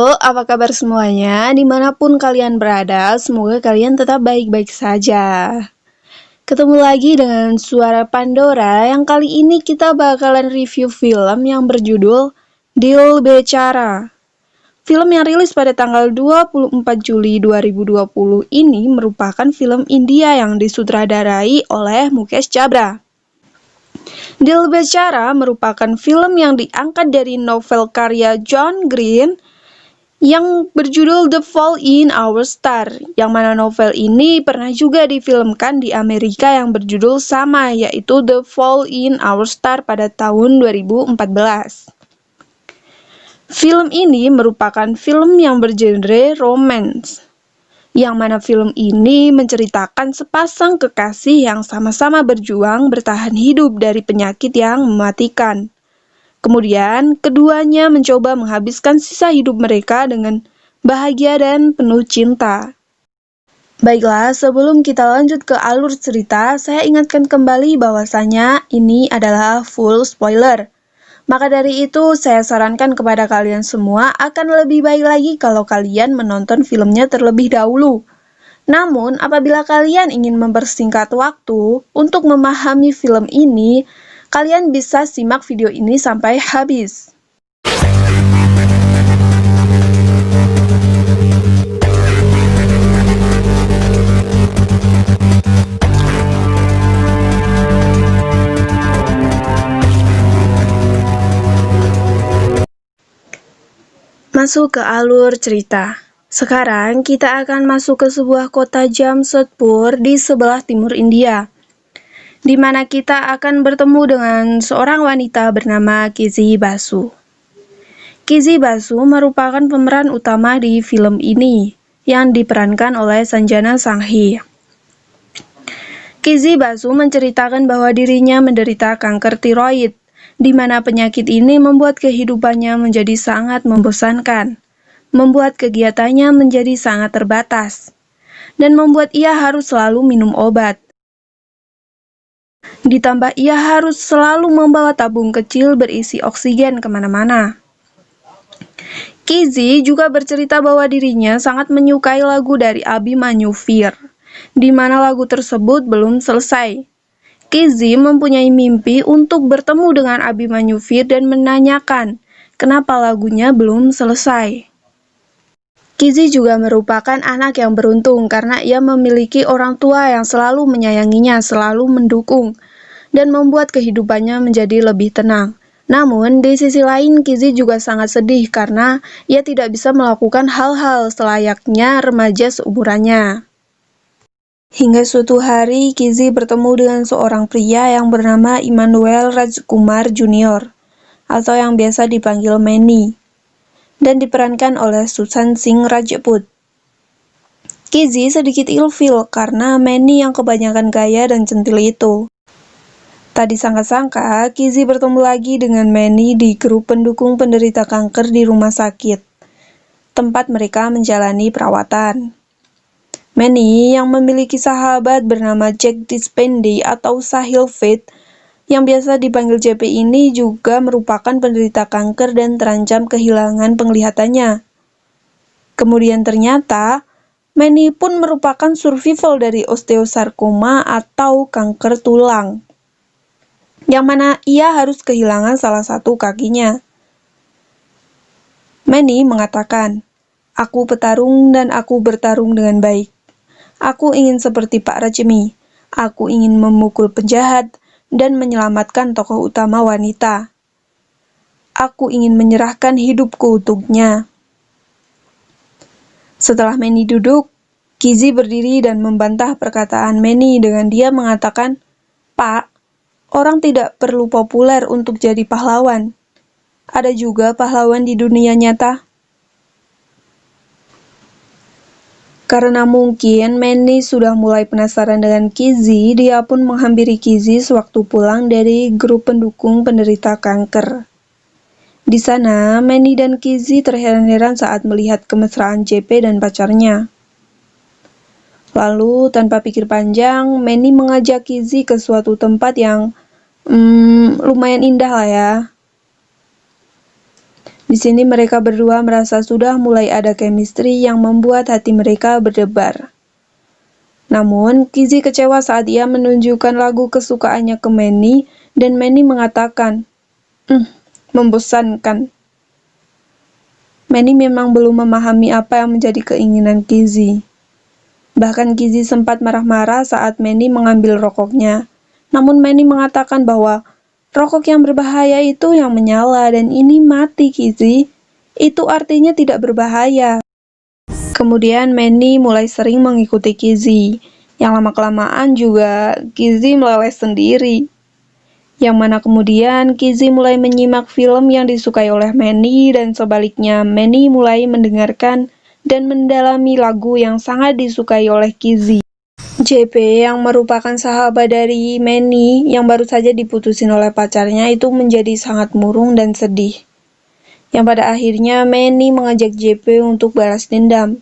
Halo, apa kabar semuanya? Dimanapun kalian berada, semoga kalian tetap baik-baik saja. Ketemu lagi dengan Suara Pandora yang kali ini kita bakalan review film yang berjudul Dil Becara. Film yang rilis pada tanggal 24 Juli 2020 ini merupakan film India yang disutradarai oleh Mukesh Chabra. Dil Becara merupakan film yang diangkat dari novel karya John Green yang berjudul The Fault in Our Star, yang mana novel ini pernah juga difilmkan di Amerika yang berjudul sama, yaitu The Fault in Our Star pada tahun 2014. Film ini merupakan film yang bergenre romance, yang mana film ini menceritakan sepasang kekasih yang sama-sama berjuang bertahan hidup dari penyakit yang mematikan. Kemudian, keduanya mencoba menghabiskan sisa hidup mereka dengan bahagia dan penuh cinta. Baiklah, sebelum kita lanjut ke alur cerita, saya ingatkan kembali bahwasanya ini adalah full spoiler. Maka dari itu, saya sarankan kepada kalian semua akan lebih baik lagi kalau kalian menonton filmnya terlebih dahulu. Namun, apabila kalian ingin mempersingkat waktu untuk memahami film ini, kalian bisa simak video ini sampai habis. Masuk ke alur cerita. Sekarang kita akan masuk ke sebuah kota Jamshedpur di sebelah timur India, di mana kita akan bertemu dengan seorang wanita bernama Kizzy Basu. Kizzy Basu merupakan pemeran utama di film ini, yang diperankan oleh Sanjana Sanghi. Kizzy Basu menceritakan bahwa dirinya menderita kanker tiroid, di mana penyakit ini membuat kehidupannya menjadi sangat membosankan, membuat kegiatannya menjadi sangat terbatas, dan membuat ia harus selalu minum obat. Ditambah ia harus selalu membawa tabung kecil berisi oksigen kemana-mana. Kizzy juga bercerita bahwa dirinya sangat menyukai lagu dari Abhimanyu Vir, di mana lagu tersebut belum selesai. Kizzy mempunyai mimpi untuk bertemu dengan Abhimanyu Vir dan menanyakan kenapa lagunya belum selesai. Kizzy juga merupakan anak yang beruntung karena ia memiliki orang tua yang selalu menyayanginya, selalu mendukung, dan membuat kehidupannya menjadi lebih tenang. Namun, di sisi lain, Kizzy juga sangat sedih karena ia tidak bisa melakukan hal-hal selayaknya remaja seumurannya. Hingga suatu hari, Kizzy bertemu dengan seorang pria yang bernama Immanuel Rajkumar Jr., atau yang biasa dipanggil Manny, dan diperankan oleh Sushant Singh Rajput. Kizzy sedikit ilfil karena Manny yang kebanyakan gaya dan centil itu. Tak disangka-sangka, Kizzy bertemu lagi dengan Manny di grup pendukung penderita kanker di rumah sakit, tempat mereka menjalani perawatan. Manny yang memiliki sahabat bernama Jack Deshpande atau Sahil Veth, yang biasa dipanggil JP ini juga merupakan penderita kanker dan terancam kehilangan penglihatannya. Kemudian ternyata, Manny pun merupakan survival dari osteosarkoma atau kanker tulang, yang mana ia harus kehilangan salah satu kakinya. Manny mengatakan, "Aku petarung dan aku bertarung dengan baik. Aku ingin seperti Pak Rajmi. Aku ingin memukul penjahat dan menyelamatkan tokoh utama wanita. Aku ingin menyerahkan hidupku untuknya." Setelah Manny duduk, Kizzy berdiri dan membantah perkataan Manny dengan dia mengatakan, "Pak, orang tidak perlu populer untuk jadi pahlawan. Ada juga pahlawan di dunia nyata." Karena mungkin Manny sudah mulai penasaran dengan Kizzy, dia pun menghampiri Kizzy sewaktu pulang dari grup pendukung penderita kanker. Di sana, Manny dan Kizzy terheran-heran saat melihat kemesraan JP dan pacarnya. Lalu, tanpa pikir panjang, Manny mengajak Kizzy ke suatu tempat yang lumayan indah lah ya. Di sini mereka berdua merasa sudah mulai ada chemistry yang membuat hati mereka berdebar. Namun, Kizzy kecewa saat ia menunjukkan lagu kesukaannya ke Manny dan Manny mengatakan, membosankan. Manny memang belum memahami apa yang menjadi keinginan Kizzy. Bahkan Kizzy sempat marah-marah saat Manny mengambil rokoknya. Namun Manny mengatakan bahwa rokok yang berbahaya itu yang menyala dan ini mati, Kizzy. Itu artinya tidak berbahaya. Kemudian Manny mulai sering mengikuti Kizzy. Yang lama-kelamaan juga Kizzy meleleh sendiri. Yang mana kemudian Kizzy mulai menyimak film yang disukai oleh Manny dan sebaliknya Manny mulai mendengarkan dan mendalami lagu yang sangat disukai oleh Kizzy. JP yang merupakan sahabat dari Manny yang baru saja diputusin oleh pacarnya itu menjadi sangat murung dan sedih. Yang pada akhirnya Manny mengajak JP untuk balas dendam.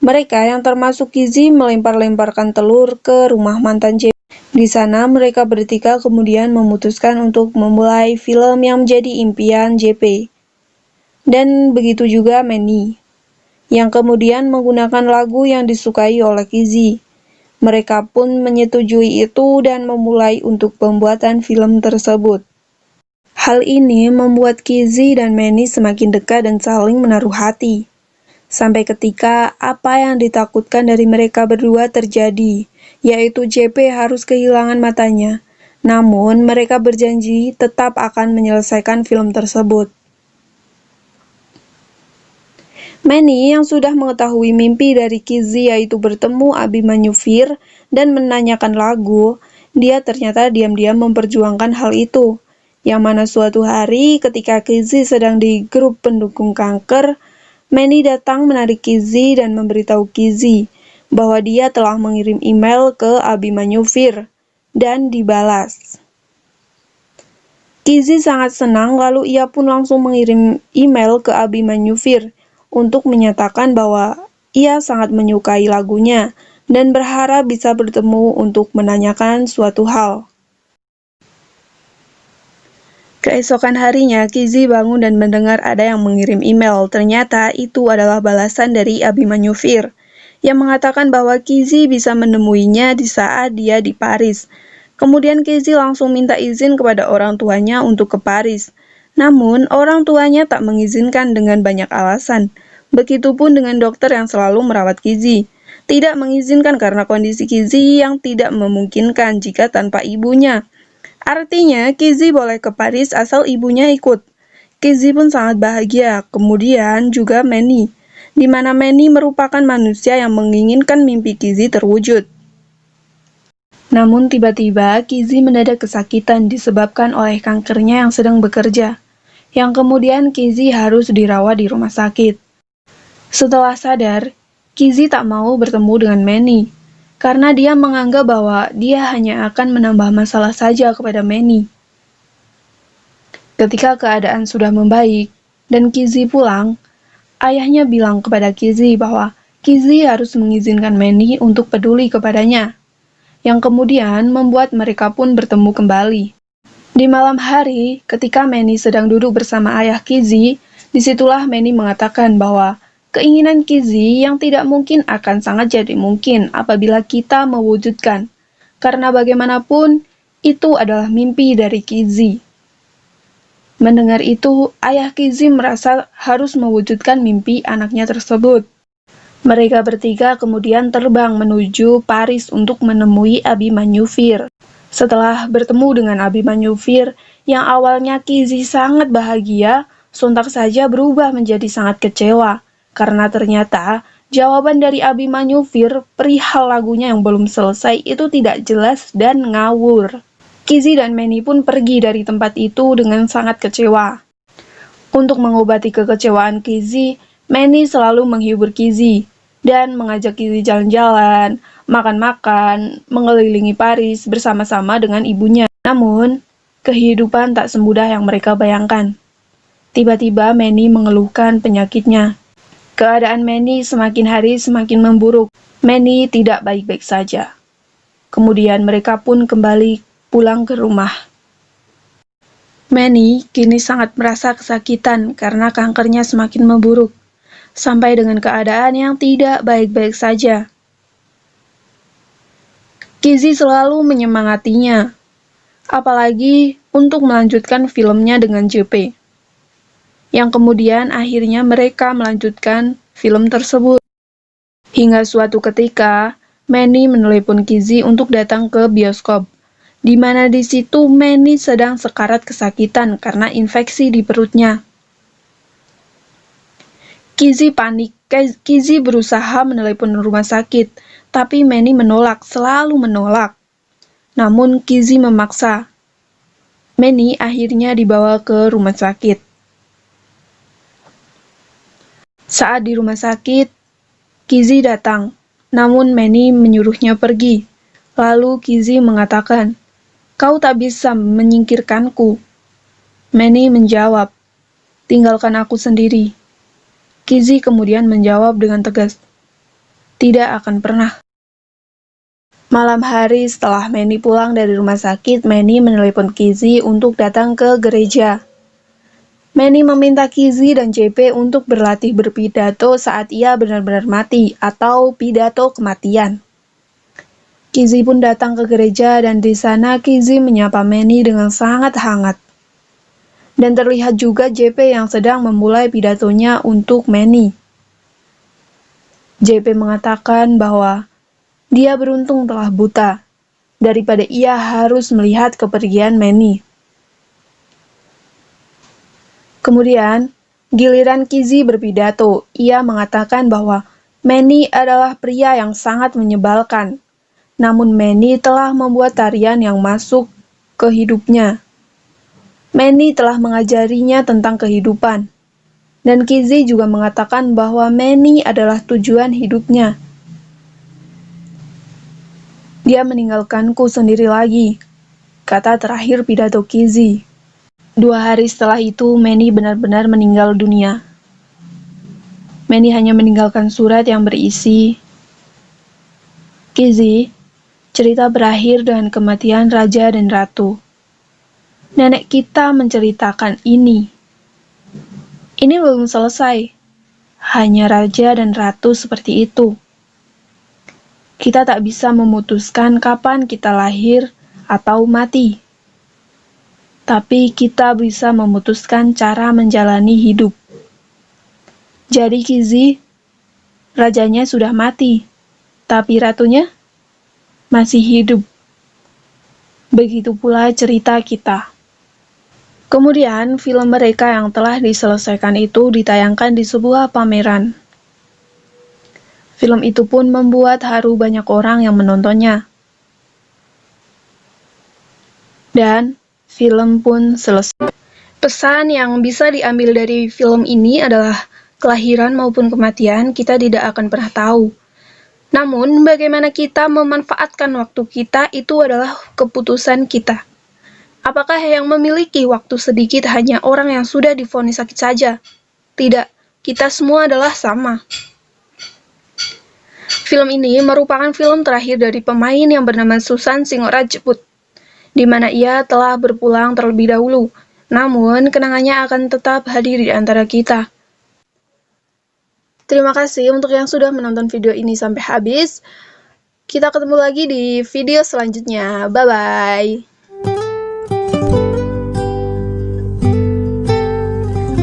Mereka yang termasuk Kizzy melempar-lemparkan telur ke rumah mantan JP. Di sana mereka bertiga kemudian memutuskan untuk memulai film yang menjadi impian JP. Dan begitu juga Manny, yang kemudian menggunakan lagu yang disukai oleh Kizzy. Mereka pun menyetujui itu dan memulai untuk pembuatan film tersebut. Hal ini membuat Kizzy dan Manny semakin dekat dan saling menaruh hati. Sampai ketika apa yang ditakutkan dari mereka berdua terjadi, yaitu JP harus kehilangan matanya. Namun, mereka berjanji tetap akan menyelesaikan film tersebut. Manny yang sudah mengetahui mimpi dari Kizzy yaitu bertemu Abimanyu Fir dan menanyakan lagu, dia ternyata diam-diam memperjuangkan hal itu. Yang mana suatu hari ketika Kizzy sedang di grup pendukung kanker, Manny datang menarik Kizzy dan memberitahu Kizzy bahwa dia telah mengirim email ke Abimanyu Fir dan dibalas. Kizzy sangat senang lalu ia pun langsung mengirim email ke Abimanyu Fir untuk menyatakan bahwa ia sangat menyukai lagunya dan berharap bisa bertemu untuk menanyakan suatu hal. Keesokan harinya, Kizzy bangun dan mendengar ada yang mengirim email. Ternyata itu adalah balasan dari Abimanyu Fir yang mengatakan bahwa Kizzy bisa menemuinya di saat dia di Paris. Kemudian Kizzy langsung minta izin kepada orang tuanya untuk ke Paris. Namun, orang tuanya tak mengizinkan dengan banyak alasan. Begitupun dengan dokter yang selalu merawat Kizzy. Tidak mengizinkan karena kondisi Kizzy yang tidak memungkinkan jika tanpa ibunya. Artinya, Kizzy boleh ke Paris asal ibunya ikut. Kizzy pun sangat bahagia. Kemudian juga Manny, di mana Manny merupakan manusia yang menginginkan mimpi Kizzy terwujud. Namun tiba-tiba Kizzy mendadak kesakitan disebabkan oleh kankernya yang sedang bekerja, yang kemudian Kizzy harus dirawat di rumah sakit. Setelah sadar, Kizzy tak mau bertemu dengan Manny, karena dia menganggap bahwa dia hanya akan menambah masalah saja kepada Manny. Ketika keadaan sudah membaik dan Kizzy pulang, ayahnya bilang kepada Kizzy bahwa Kizzy harus mengizinkan Manny untuk peduli kepadanya, yang kemudian membuat mereka pun bertemu kembali. Di malam hari, ketika Manny sedang duduk bersama ayah Kizzy, disitulah Manny mengatakan bahwa keinginan Kizzy yang tidak mungkin akan sangat jadi mungkin apabila kita mewujudkan, karena bagaimanapun itu adalah mimpi dari Kizzy. Mendengar itu, ayah Kizzy merasa harus mewujudkan mimpi anaknya tersebut. Mereka bertiga kemudian terbang menuju Paris untuk menemui Abimanyu Fir. Setelah bertemu dengan Abimanyu Fir, yang awalnya Kizzy sangat bahagia, sontak saja berubah menjadi sangat kecewa. Karena ternyata jawaban dari Abimanyu Fir perihal lagunya yang belum selesai itu tidak jelas dan ngawur. Kizzy dan Manny pun pergi dari tempat itu dengan sangat kecewa. Untuk mengobati kekecewaan Kizzy, Manny selalu menghibur Kizzy dan mengajak Kizzy jalan-jalan, makan-makan, mengelilingi Paris bersama-sama dengan ibunya. Namun, kehidupan tak semudah yang mereka bayangkan. Tiba-tiba Manny mengeluhkan penyakitnya. Keadaan Manny semakin hari semakin memburuk. Manny tidak baik-baik saja. Kemudian mereka pun kembali pulang ke rumah. Manny kini sangat merasa kesakitan karena kankernya semakin memburuk, sampai dengan keadaan yang tidak baik-baik saja. Kizzy selalu menyemangatinya, apalagi untuk melanjutkan filmnya dengan JP. Yang kemudian akhirnya mereka melanjutkan film tersebut. Hingga suatu ketika, Manny menelepon Kizzy untuk datang ke bioskop, di mana di situ Manny sedang sekarat kesakitan karena infeksi di perutnya. Kizzy panik. Kizzy berusaha menelepon rumah sakit, tapi Manny menolak, selalu menolak. Namun Kizzy memaksa. Manny akhirnya dibawa ke rumah sakit. Saat di rumah sakit, Kizzy datang, namun Manny menyuruhnya pergi. Lalu Kizzy mengatakan, "Kau tak bisa menyingkirkanku." Manny menjawab, "Tinggalkan aku sendiri." Kizzy kemudian menjawab dengan tegas, "Tidak akan pernah." Malam hari setelah Manny pulang dari rumah sakit, Manny menelepon Kizzy untuk datang ke gereja. Manny meminta Kizzy dan JP untuk berlatih berpidato saat ia benar-benar mati atau pidato kematian. Kizzy pun datang ke gereja dan di sana Kizzy menyapa Manny dengan sangat hangat. Dan terlihat juga JP yang sedang memulai pidatonya untuk Manny. JP mengatakan bahwa dia beruntung telah buta, daripada ia harus melihat kepergian Manny. Kemudian, giliran Kizzy berpidato, ia mengatakan bahwa Manny adalah pria yang sangat menyebalkan. Namun Manny telah membuat tarian yang masuk ke hidupnya. Manny telah mengajarinya tentang kehidupan. Dan Kizzy juga mengatakan bahwa Manny adalah tujuan hidupnya. Dia meninggalkanku sendiri lagi, kata terakhir pidato Kizzy. 2 hari setelah itu, Manny benar-benar meninggal dunia. Manny hanya meninggalkan surat yang berisi, "Kizzy, cerita berakhir dengan kematian Raja dan Ratu. Nenek kita menceritakan ini. Ini belum selesai. Hanya Raja dan Ratu seperti itu. Kita tak bisa memutuskan kapan kita lahir atau mati. Tapi kita bisa memutuskan cara menjalani hidup. Jadi Kizzy, rajanya sudah mati, tapi ratunya masih hidup. Begitu pula cerita kita." Kemudian, film mereka yang telah diselesaikan itu ditayangkan di sebuah pameran. Film itu pun membuat haru banyak orang yang menontonnya. Dan film pun selesai. Pesan yang bisa diambil dari film ini adalah kelahiran maupun kematian kita tidak akan pernah tahu. Namun, bagaimana kita memanfaatkan waktu kita itu adalah keputusan kita. Apakah yang memiliki waktu sedikit hanya orang yang sudah divonis sakit saja? Tidak, kita semua adalah sama. Film ini merupakan film terakhir dari pemain yang bernama Susan Singh Rajput, di mana ia telah berpulang terlebih dahulu. Namun, kenangannya akan tetap hadir di antara kita. Terima kasih untuk yang sudah menonton video ini sampai habis. Kita ketemu lagi di video selanjutnya. Bye-bye.